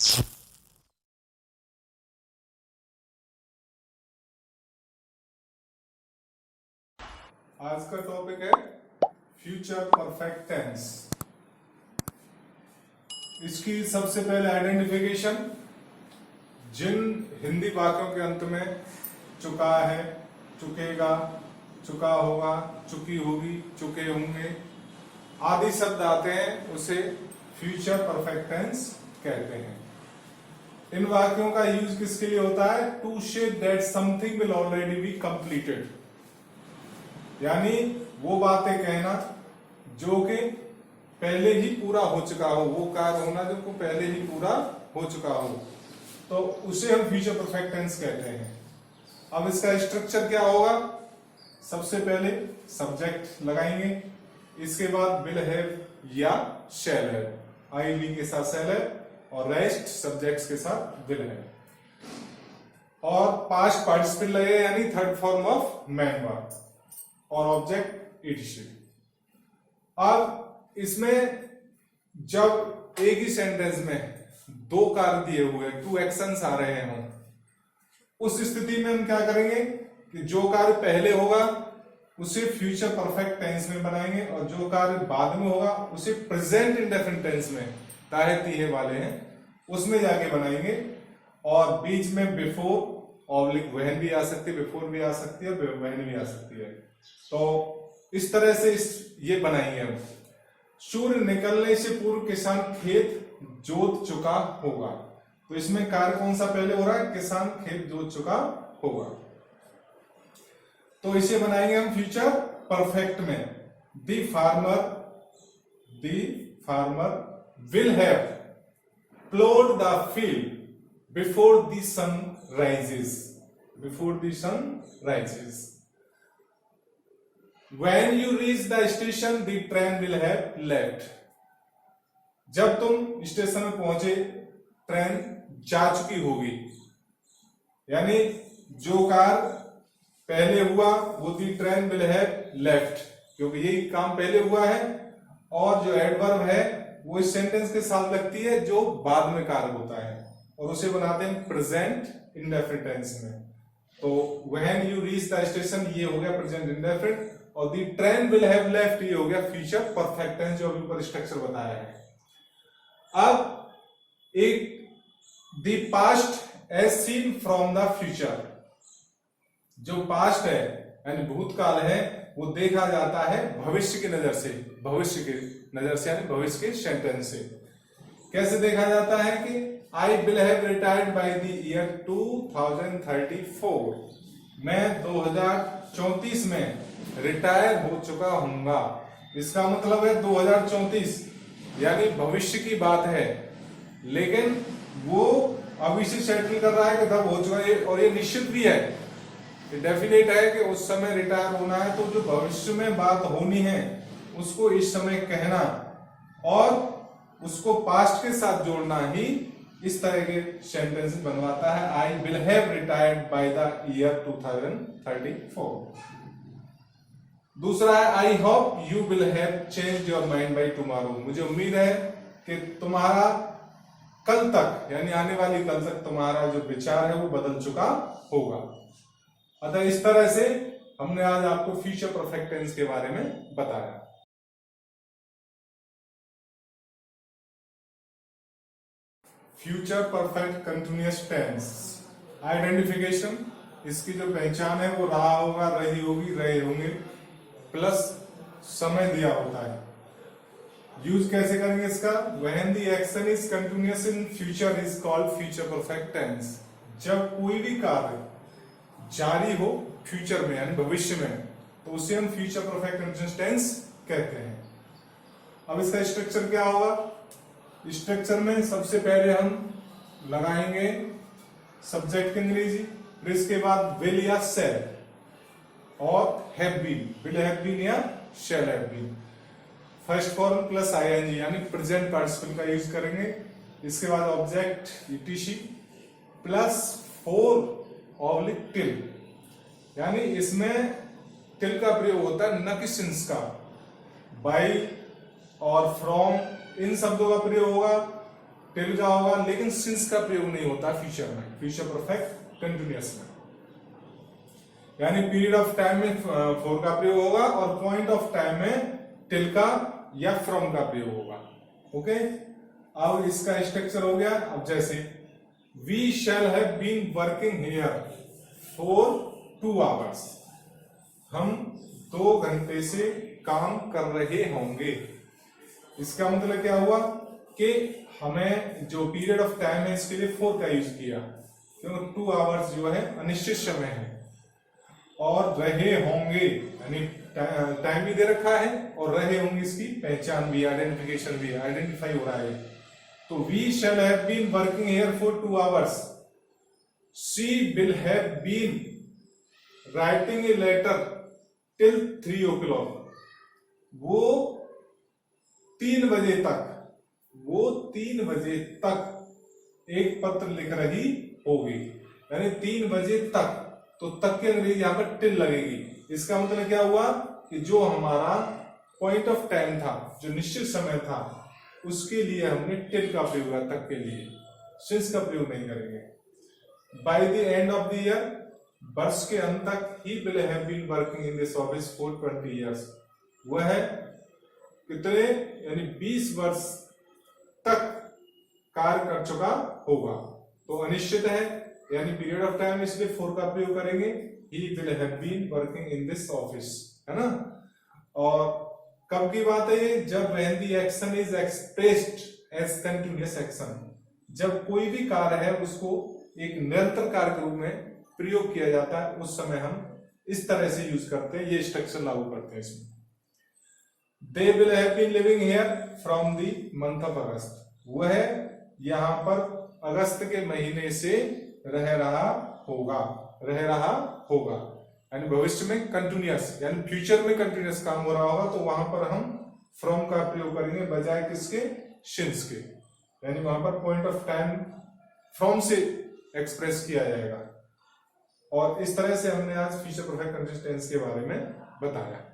आज का टॉपिक है फ्यूचर परफेक्ट टेंस। इसकी सबसे पहले आइडेंटिफिकेशन, जिन हिंदी वाक्यों के अंत में चुका है, चुकेगा, चुका होगा, चुकी होगी, चुके होंगे आदि शब्द आते हैं उसे फ्यूचर परफेक्ट टेंस कहते हैं। इन वाक्यों का यूज किसके लिए होता है? To say that something will already be completed, यानी वो बातें कहना जो कि पहले ही पूरा हो चुका हो, वो कार्य होना जो को पहले ही पूरा हो चुका हो, तो उसे हम फ्यूचर परफेक्ट टेंस कहते हैं। अब इसका स्ट्रक्चर क्या होगा? सबसे पहले सब्जेक्ट लगाएंगे, इसके बाद विल हैव या शैल हैव, आई बी के साथ शैल हैव और रेस्ट सब्जेक्ट्स के साथ विल हैव, और पास्ट पार्टिसिपल लगेगा यानी third form of man verb और ऑब्जेक्ट ईटीसी। अब इसमें जब एक ही सेंटेंस में दो कार्य दिए हुए, टू एक्शंस आ रहे हों, उस स्थिति में हम क्या करेंगे कि जो कार्य पहले होगा उसे फ्यूचर परफेक्ट टेंस में बनाएंगे और जो कार्य बाद में होगा उसे प्रेजेंट इंडेफिनिट टेंस में, ताहे तीहे वाले हैं उसमें जाके बनाएंगे। और बीच में बिफोर ऑब्लिक व्हेन भी आ सकती है, बिफोर भी आ सकती है, व्हेन भी आ सकती है। तो इस तरह से ये बनाएंगे हम। सूर्य निकलने से पूर्व किसान खेत जोत चुका होगा, तो इसमें कार्य कौन सा पहले हो रहा है? किसान खेत जोत चुका होगा, तो इसे बनाएंगे हम फ्यूचर परफेक्ट में। The farmer will have ploughed the field before the sun rises, before the sun rises. When you reach the station, the train will have left. जब तुम स्टेशन में पहुंचे ट्रेन जा चुकी होगी, यानी जो कार पहले हुआ वो दी ट्रेन विल हैव लेफ्ट, क्योंकि यही काम पहले हुआ है। और जो एडवर्ब है वो इस सेंटेंस के साथ लगती है जो बाद में कार्य होता है, और उसे बनाते हैं प्रेजेंट इंडेफिनिट टेंस में। तो when you reach the station ये हो गया प्रेजेंट इंडेफिनिट, और दी ट्रेन विल हैव लेफ्ट ये हो गया फ्यूचर परफेक्ट टेंस, जो अभी ऊपर स्ट्रक्चर बताया है। अब एक the past as seen from the future, जो पास्ट है यानी भूतकाल है वो देखा जाता है भविष्य की नजर से, भविष्य की नजर से यानी भविष्य के सेंटेंस से। कैसे देखा जाता है कि I will have retired by the year 2034, मैं 2034 में रिटायर हो चुका हूंगा। इसका मतलब है 2034 यानी भविष्य की बात है, लेकिन वो अभी से सेटल कर रहा है कि तब हो चुका है, और ये निश्चित भी है, ये डेफिनेट है कि उस समय रिटायर होना है। तो जो भविष्य में बात होनी है उसको इस समय कहना और उसको पास्ट के साथ जोड़ना ही इस तरह के सेंटेंस बनवाता है। I will have retired by the year 2034। दूसरा है I hope you will have change your mind by tomorrow, मुझे उम्मीद है कि तुम्हारा कल तक यानी आने वाली कल तक तुम्हारा जो विचार है वो बदल चुका होगा। अतः इस तरह से हमने आज आपको फ्यूचर परफेक्ट टेंस के बारे में बताया। Future perfect continuous tense identification, इसकी जो पहचान है वो रहा होगा, रही होगी, रहे होंगे प्लस समय दिया होता है। यूज कैसे करेंगे इसका? When the action is continuous in future is called future perfect tense, जब कोई भी कार्य जारी हो फ्यूचर में यानी भविष्य में, तो उसे हम फ्यूचर परफेक्ट कंटिन्यूअस टेंस कहते हैं। अब इसका स्ट्रक्चर क्या होगा? स्ट्रक्चर में सबसे पहले हम लगाएंगे सब्जेक्ट की अंग्रेजी, फिर इसके बाद विल या शैल और have been, will have been या shall have been. First form plus ING यानी प्रेजेंट पार्टिसिपल का यूज करेंगे। इसके बाद object ETC plus for oblique till, यानी इसमें टिल का प्रयोग होता है न कि सिंस का। बाई और फ्रॉम इन शब्दों का प्रयोग होगा टिल का होगा, लेकिन सिंस का प्रयोग नहीं होता फ्यूचर में, फ्यूचर परफेक्ट कंटिन्यूअस में। यानी पीरियड ऑफ टाइम में फॉर का प्रयोग होगा और पॉइंट ऑफ टाइम में टिल का या फ्रॉम का प्रयोग होगा। ओके, अब इसका स्ट्रक्चर हो गया। अब जैसे we shall have been working here for 2 hours, हम 2 घंटे से काम कर रहे होंगे। इसका मतलब क्या हुआ कि हमें जो पीरियड ऑफ टाइम है इसके लिए 4 का यूज किया, क्योंकि 2 आवर्स जो है अनिश्चित समय है, और रहे होंगे यानी टाइम भी दे रखा है और रहे होंगे इसकी पहचान भी, आइडेंटिफिकेशन भी, आइडेंटिफाई हो रहा है। तो we shall have been working here for 2 hours, she will have been writing a letter till 3 o'clock, वो 3 बजे तक एक पत्र लिख रही होगी। यानी 3 बजे तक, तो तक की अंग्रेजी यहां पर टिल लगेगी। इसका मतलब क्या हुआ कि जो हमारा पॉइंट ऑफ टाइम था, जो निश्चित समय था, उसके लिए हमने टिल का प्रयोग किया, तक के लिए सिंस का प्रयोग नहीं करेंगे। By the end of the year, वर्ष के अंत तक, he will have been working in this office for 20 years, वह कितने यानी 20 वर्ष तक कार्य कर चुका होगा। तो अनिश्चित है यानी पीरियड ऑफ टाइम, इसलिए 4 का प्रयोग करेंगे। He will have been working in this office, है ना। और कब की बात है ये, जब when the action is expressed as continuous action, जब कोई भी कार्य है उसको एक निरंतर कार्य के रूप में प्रयोग किया जाता है, उस समय हम इस तरह से यूज करते हैं, ये स्ट्रक्चर लागू करते हैं इसमें। They will have been living here from the month of August, वह यहां पर अगस्त के महीने से रह रहा होगा, यानी भविष्य में कंटिन्यूअस यानी फ्यूचर में कंटिन्यूअस काम हो रहा होगा, तो वहां पर हम फ्रॉम का प्रयोग करेंगे बजाय किसके, सिंस के, यानी वहां पर पॉइंट ऑफ टाइम फ्रॉम से एक्सप्रेस किया जाएगा। और इस तरह से हमने आज फ्यूचर परफेक्ट कंटिन्यूअस टेंस के बारे में बताया।